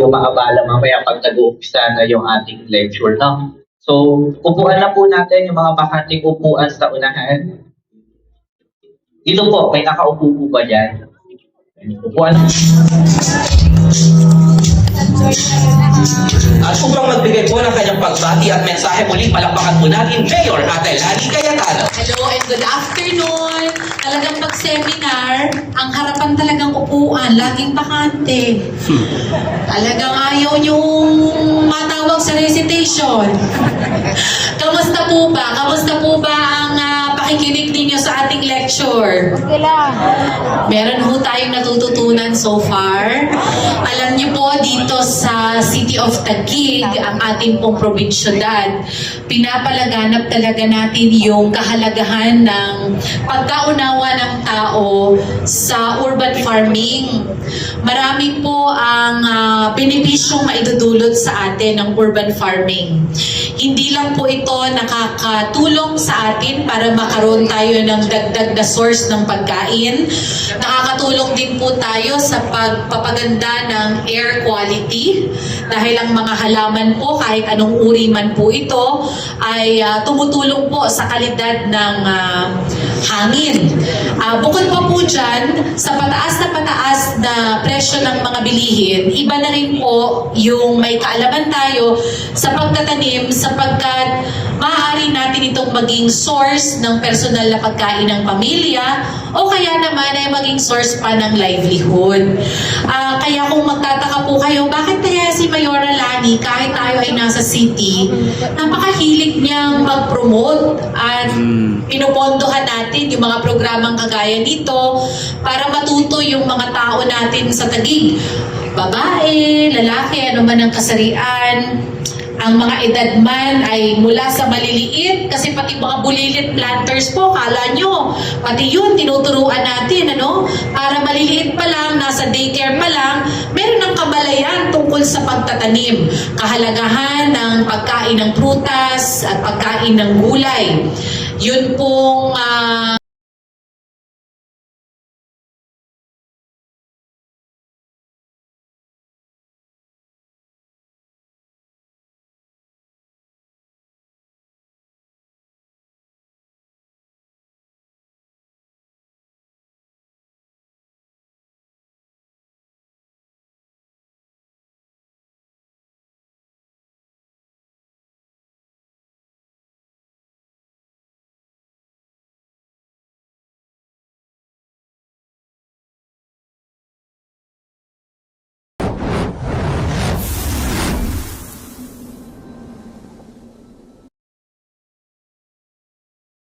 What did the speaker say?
yung maabala mamaya pag nag-uumpisa na yung ating lecture, no? So, upuan na po natin yung mga bakanting upuan sa unahan. Dito po, may nakaupo po ba dyan? Upuan. At upang magbigay po ng kanyang pagbati at mensahe muli, palakpakan po natin Mayor Ate Lani Cayetano. Hello and good afternoon. Talagang pag-seminar, ang harapan talagang upuan, laging bakante. Talagang ayaw niyong matawag sa recitation. Kamusta po ba? Kamusta po ba ang pakikinig ninyo sa ating lecture? Okay lang. Meron ho tayong natututunan so far. Alam niyo po, dito sa City of Taguig, ang ating pong probinsyudad, pinapalaganap talaga natin yung kahalagahan ng pagkaunawa ng tao sa urban farming. Marami po ang benepisyong maidudulot sa atin ng urban farming. Hindi lang po ito nakakatulong sa atin para makaroon tayo ng dagdag na source ng pagkain. Nakakatulong din po tayo sa pagpapaganda ng air quality dahil ang mga halaman po, kahit anong uri man po ito, ay tumutulong po sa kalidad ng hangin. Bukod pa po dyan, sa pataas na presyo ng mga bilihin, iba na rin po yung may kaalaman tayo sa pagtatanim sapagkat maaari natin itong maging source ng personal na pagkain ng pamilya o kaya naman ay maging source pa ng livelihood. Kaya kung magtataka po kayo, bakit kaya si Mayora Lani, kahit tayo ay nasa city, napakahilig niyang mag-promote at pinupondohan natin yung mga programang kagaya nito para matuto yung mga tao natin sa Taguig. Babae, lalaki, ano man ang kasarian, ang mga edad man ay mula sa maliliit, kasi pati mga bulilit planters po, kala nyo, pati yun, tinuturuan natin, ano? Para maliliit pa lang, nasa daycare pa lang, meron ng kabalayan tungkol sa pagtatanim, kahalagahan ng pagkain ng prutas at pagkain ng gulay. Yun pong